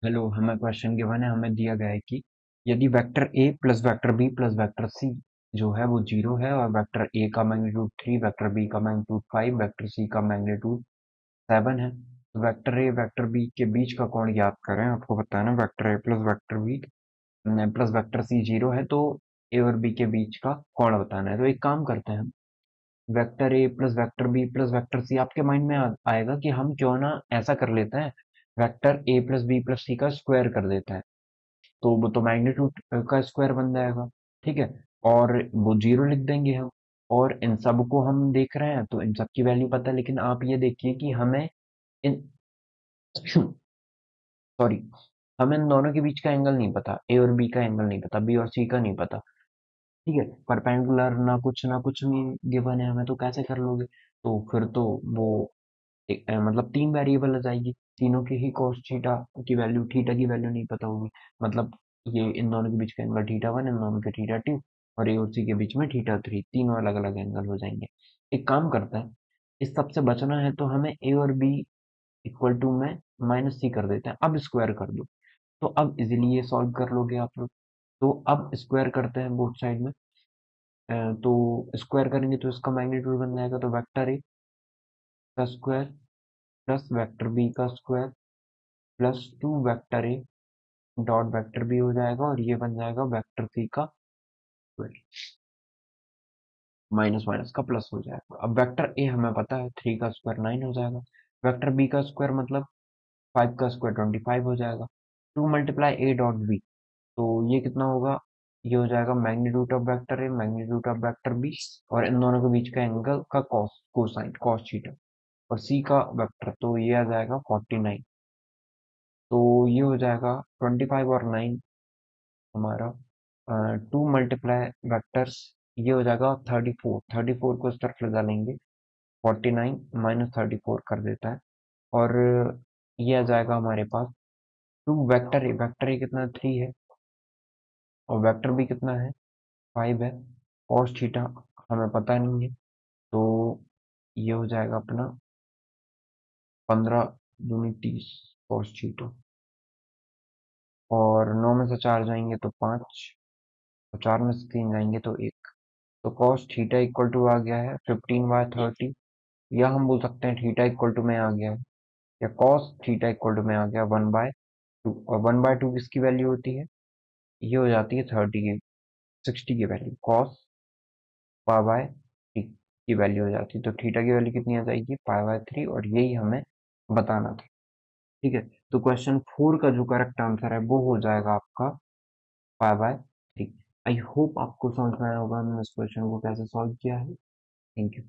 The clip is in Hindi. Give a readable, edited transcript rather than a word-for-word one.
हेलो, हमें क्वेश्चन गिवन है। हमें दिया गया है कि यदि vector A plus vector B plus vector C जो है वो जीरो है और वेक्टर ए का मैग्नीट्यूड 3, वेक्टर बी का मैग्नीट्यूड 5, वेक्टर सी का मैग्नीट्यूड 7 है, तो वेक्टर ए वेक्टर बी के बीच का कोण ज्ञात करें। आपको पता है ना, vector A plus vector B plus vector C zero है, तो ए और बी के बीच का कोण बताना है। तो एक काम करते हैं हम, vector A plus vector B plus vector C आपके माइंड में आएगा कि हम क्यों ना ऐसा कर लेते हैं, vector A plus B plus C का स्क्वायर कर देते हैं। तो वो तो मैग्नीट्यूड का स्क्वायर बन जाएगा। ठीक है, और वो जीरो लिख देंगे हम। और इन सब को हम देख रहे हैं तो इन सब की वैल्यू पता है, लेकिन आप ये देखिए कि हमें इन सॉरी, हमें इन दोनों के बीच का एंगल नहीं पता, ए और बी का एंगल नहीं पता, बी और सी का नहीं पता। ठीक है, परपेंडिकुलर ना कुछ नहीं गिवन है हमें, तो कैसे कर लोगे? तो फिर तो वो मतलब तीन वेरिएबल आ जाएगी, तीनों की ही cos थीटा की वैल्यू, थीटा की वैल्यू नहीं पता होगी। मतलब ये इन दोनों के बीच का एंगल थीटा वन, इन दोनों के थीटा टू, और ए और सी के बीच में थीटा थ्री, तीनों अलग अलग एंगल हो जाएंगे। एक काम करते हैं, इस सब से बचना है तो हमें ए और बी इक्वल टू में माइनस सी कर देते हैं। अब स्क्वायर कर दो, तो अब इजीली ये सॉल्व कर लोगे आप लोग। तो अब स्क्वायर करते हैं बोथ साइड में। तो स्क्वायर करेंगे तो इसका मैग्नीट्यूड बन जाएगा, तो वेक्टर ए का स्क्वायर प्लस वेक्टर बी का square plus two vector A dot vector B हो जाएगा, और ये बन जाएगा वेक्टर सी का स्क्वायर, माइनस माइनस का प्लस हो जाएगा। अब वेक्टर ए हमें पता है, 3 का स्क्वायर 9 हो जाएगा। वेक्टर बी का स्क्वायर मतलब 5 का स्क्वायर 25 हो जाएगा। 2 मल्टीप्लाई ए डॉट बी, तो ये कितना होगा? ये हो जाएगा magnitude of vector A magnitude of vector B, और इन दोनों के बीच का एंगल का कॉस कोसाइन कॉस थीटा, और सी का वेक्टर, तो ये आ जाएगा 49। तो ये हो जाएगा 25 और 9 हमारा, 2 वेक्टर्स, ये हो जाएगा 34। 34 को इस तरफ ले डालेंगे, 49 माइनस 34 कर देता है, और ये आ जाएगा हमारे पास 2 वेक्टर ए कितना 3 है, और वेक्टर बी कितना है 5 है। cos थीटा हमें पता नहीं है, तो ये हो जाएगा अपना 15 दूनी 30 cos थीटा, और 9 में से 4 जाएंगे तो 5, और 4 में से 3 जाएंगे तो 1। तो cos थीटा इक्वल टू आ गया है 15/30, या हम बोल सकते हैं थीटा इक्वल टू में आ गया है, या cos थीटा इक्वल टू में आ गया 1/2। और 1/2 किसकी वैल्यू होती है? ये हो जाती है 30 की, 60 की value, cos pi by T की वैल्यू हो जाती है। तो थीटा की वैल्यू कितनी आ जाएगी? पाई/3, और यही हमें बताना था। ठीक है, तो क्वेश्चन 4 का जो करेक्ट आंसर है वो हो जाएगा आपका पाई/3। आई होप आपको समझ में आया होगा हमने इस क्वेश्चन को कैसे सॉल्व किया है। Thank you.